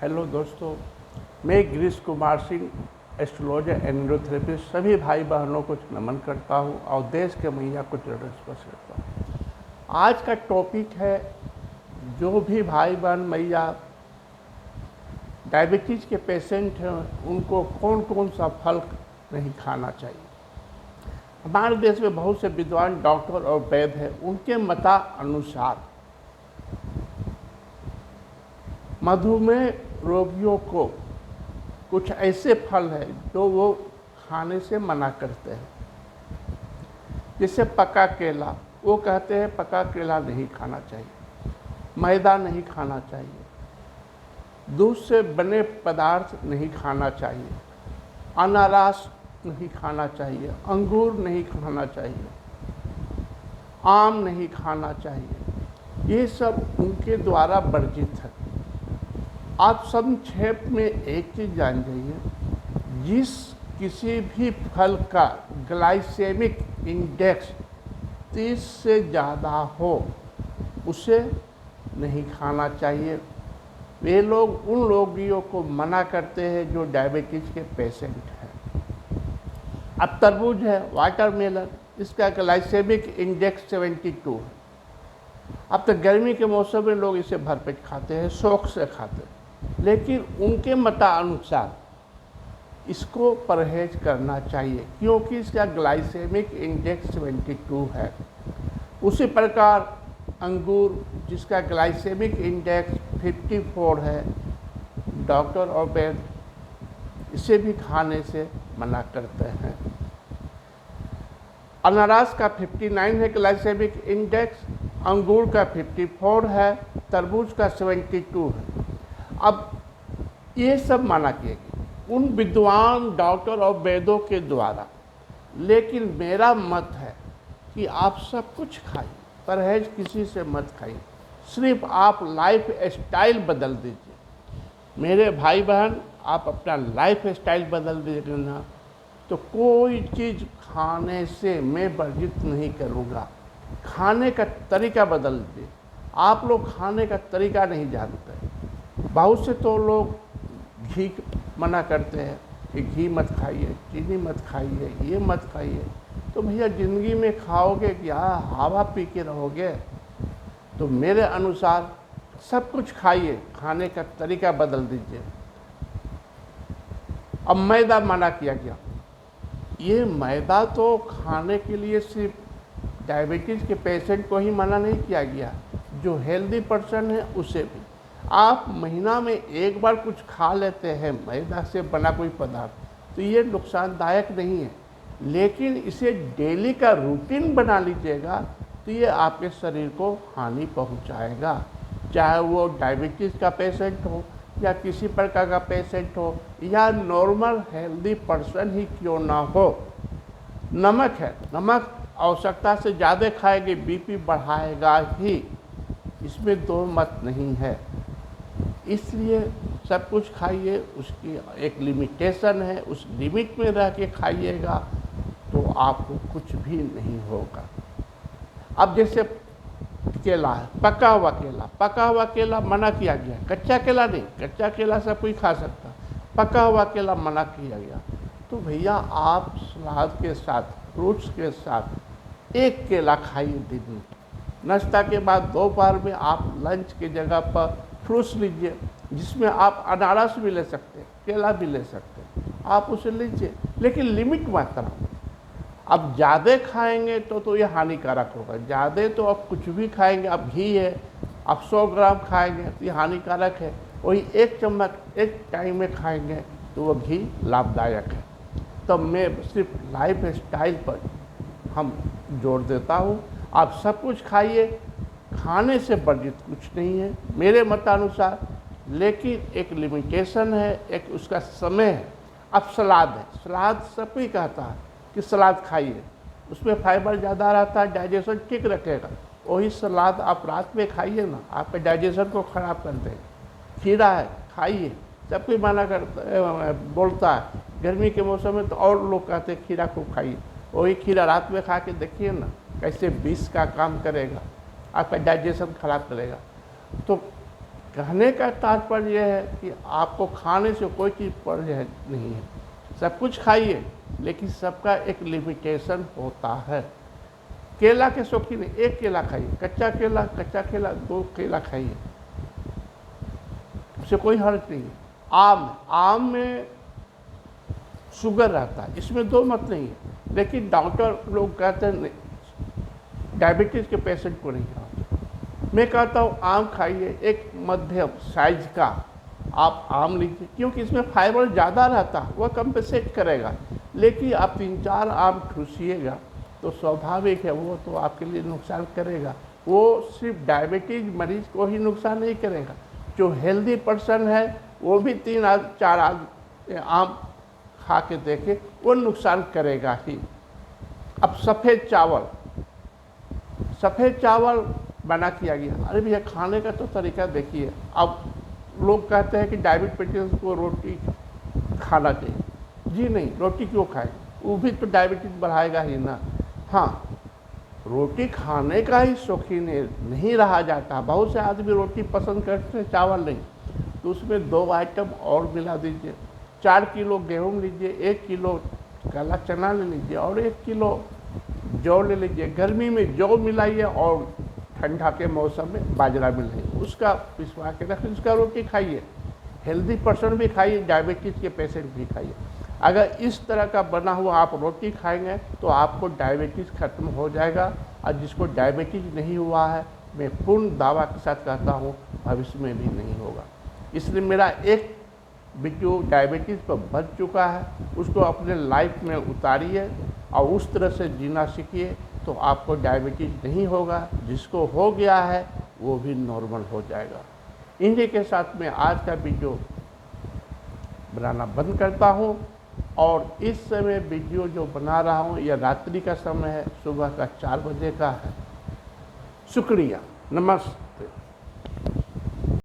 Hello दोस्तों, मैं Girish Kumar Singh, astrologer and neurotherapist सभी भाई बहनों को नमन करता हूं और देश के मैया को चरण स्पर्श करता हूं। आज का टॉपिक है, जो भी भाई बहन मैया डायबिटीज़ के पेशेंट हैं उनको कौन कौन सा फल नहीं खाना चाहिए। हमारे देश में बहुत से विद्वान डॉक्टर और वैद्य हैं, उनके मतानुसार मधुमेह रोगियों को कुछ ऐसे फल हैं जो वो खाने से मना करते हैं। जैसे पका केला, वो कहते हैं पका केला नहीं खाना चाहिए, मैदा नहीं खाना चाहिए, दूध से बने पदार्थ नहीं खाना चाहिए, अनारस नहीं खाना चाहिए, अंगूर नहीं खाना चाहिए, आम नहीं खाना चाहिए। ये सब उनके द्वारा वर्जित है। आप संक्षेप में एक चीज़ जान जाइए, जिस किसी भी फल का ग्लाइसेमिक इंडेक्स 30 से ज़्यादा हो उसे नहीं खाना चाहिए। वे लोग उन रोगियों को मना करते हैं जो डायबिटीज़ के पेशेंट हैं। अब तरबूज है, वाटरमेलन, इसका ग्लाइसेमिक इंडेक्स 72 है। अब तो गर्मी के मौसम में लोग इसे भरपेट खाते हैं, शौक से खाते हैं, लेकिन उनके मतानुसार इसको परहेज करना चाहिए क्योंकि इसका ग्लाइसेमिक इंडेक्स 72 है। उसी प्रकार अंगूर, जिसका ग्लाइसेमिक इंडेक्स 54 है, डॉक्टर और वैद्य इसे भी खाने से मना करते हैं। अनारस का 59 है ग्लाइसेमिक इंडेक्स, अंगूर का 54 है, तरबूज का 72 है। अब ये सब माना किया गया उन विद्वान डॉक्टर और वैद्यों के द्वारा, लेकिन मेरा मत है कि आप सब कुछ खाइए, परहेज किसी से मत खाइए, सिर्फ आप लाइफ स्टाइल बदल दीजिए। मेरे भाई बहन, आप अपना लाइफ स्टाइल बदल दीजिए ना, तो कोई चीज़ खाने से मैं वर्जित नहीं करूँगा। खाने का तरीका बदल दीजिए। आप लोग खाने का तरीका नहीं जानते। बहुत से तो लोग घी मना करते हैं कि घी मत खाइए, चीनी मत खाइए, ये मत खाइए। तो भैया ज़िंदगी में खाओगे क्या, हवा पी के रहोगे? तो मेरे अनुसार सब कुछ खाइए, खाने का तरीका बदल दीजिए। अब मैदा मना किया गया। ये मैदा तो खाने के लिए सिर्फ डायबिटीज़ के पेशेंट को ही मना नहीं किया गया, जो हेल्दी पर्सन है उसे भी। आप महीना में एक बार कुछ खा लेते हैं मैदा से बना कोई पदार्थ, तो ये नुकसानदायक नहीं है, लेकिन इसे डेली का रूटीन बना लीजिएगा तो ये आपके शरीर को हानि पहुंचाएगा। चाहे वो डायबिटीज़ का पेशेंट हो या किसी प्रकार का पेशेंट हो या नॉर्मल हेल्दी पर्सन ही क्यों ना हो। नमक है, नमक आवश्यकता से ज़्यादा खाएंगे बीपी बढ़ाएगा ही, इसमें दो मत नहीं है। इसलिए सब कुछ खाइए, उसकी एक लिमिटेशन है, उस लिमिट में रह के खाइएगा तो आपको कुछ भी नहीं होगा। अब जैसे केला है, पका हुआ केला मना किया गया, कच्चा केला नहीं, कच्चा केला सब कोई खा सकता, पका हुआ केला मना किया गया। तो भैया आप सलाद के साथ, फ्रूट्स के साथ एक केला खाइए दिन में। नाश्ता के बाद दोपहर में आप लंच की जगह पर फ्रूट्स लीजिए, जिसमें आप अनारस भी ले सकते हैं, केला भी ले सकते हैं, आप उसे लीजिए, लेकिन लिमिट मात्रा में। अब ज़्यादा खाएंगे तो ये हानिकारक होगा। ज़्यादा तो आप कुछ भी खाएंगे, अब घी है, आप 100 ग्राम खाएंगे तो ये हानिकारक है। वही एक चम्मच एक टाइम में खाएंगे तो वो घी लाभदायक है। तो मैं सिर्फ लाइफ स्टाइल पर हम जोर देता हूँ। आप सब कुछ खाइए, खाने से वर्जित कुछ नहीं है मेरे मतानुसार, लेकिन एक लिमिटेशन है, एक उसका समय है। अब सलाद है, सलाद सब कोई कहता है कि सलाद खाइए, उसमें फाइबर ज़्यादा रहता है, डाइजेशन ठीक रखेगा। वही सलाद आप रात में खाइए ना, आपके डाइजेशन को ख़राब कर देगा। खीरा है, खाइए, सब कोई मना करता बोलता है। गर्मी के मौसम में तो और लोग कहते हैं खीरा खूब खाइए। वही खीरा रात में खा के देखिए ना कैसे विष का काम करेगा, आपका डाइजेशन खराब करेगा। तो कहने का तात्पर्य यह है कि आपको खाने से कोई चीज़ परहेज नहीं है, सब कुछ खाइए, लेकिन सबका एक लिमिटेशन होता है। केला के शौकीन एक केला खाइए, कच्चा केला 2 केला खाइए, उससे कोई हर्ज नहीं है। आम में शुगर रहता है, इसमें दो मत नहीं है, लेकिन डॉक्टर लोग कहते हैं डायबिटीज़ के पेशेंट को नहीं खाओ। मैं कहता हूँ आम खाइए, एक मध्यम साइज का आप आम लीजिए, क्योंकि इसमें फाइबर ज़्यादा रहता है, वह कंपेंसेट करेगा। लेकिन आप 3-4 आम ठूसिएगा तो स्वाभाविक है वो तो आपके लिए नुकसान करेगा। वो सिर्फ डायबिटीज़ मरीज को ही नुकसान नहीं करेगा, जो हेल्दी पर्सन है वो भी 3-4 आम खा के देखे, वो नुकसान करेगा ही। अब सफ़ेद चावल बना किया गया। अरे भैया खाने का तो तरीका देखिए। अब लोग कहते हैं कि डायबिटीज को रोटी खाना चाहिए। जी नहीं, रोटी क्यों खाएं, वो भी तो डायबिटीज बढ़ाएगा ही ना। हाँ, रोटी खाने का ही शौकीन नहीं रहा जाता। बहुत से आदमी रोटी पसंद करते हैं, चावल नहीं, तो उसमें 2 आइटम और मिला दीजिए। 4 किलो गेहूँ लीजिए, 1 किलो काला चना ले लीजिए और 1 किलो जौ ले लीजिए। गर्मी में जौ मिलाइए और ठंडा के मौसम में बाजरा मिलाइए, उसका पिसवा के रखिए, उसका रोटी खाइए। हेल्दी पर्सन भी खाइए, डायबिटीज़ के पेशेंट भी खाइए। अगर इस तरह का बना हुआ आप रोटी खाएंगे तो आपको डायबिटीज़ खत्म हो जाएगा। और जिसको डायबिटीज़ नहीं हुआ है, मैं पूर्ण दावा के साथ कहता हूँ भविष्य में भी नहीं होगा। इसलिए मेरा एक वीडियो डायबिटीज़ पर बन चुका है, उसको अपने लाइफ में उतारिए और उस तरह से जीना सीखिए, तो आपको डायबिटीज़ नहीं होगा। जिसको हो गया है वो भी नॉर्मल हो जाएगा। इन्हीं के साथ मैं आज का वीडियो बनाना बंद करता हूँ। और इस समय वीडियो जो बना रहा हूँ यह रात्रि का समय है, सुबह का 4 बजे का है। शुक्रिया, नमस्कार।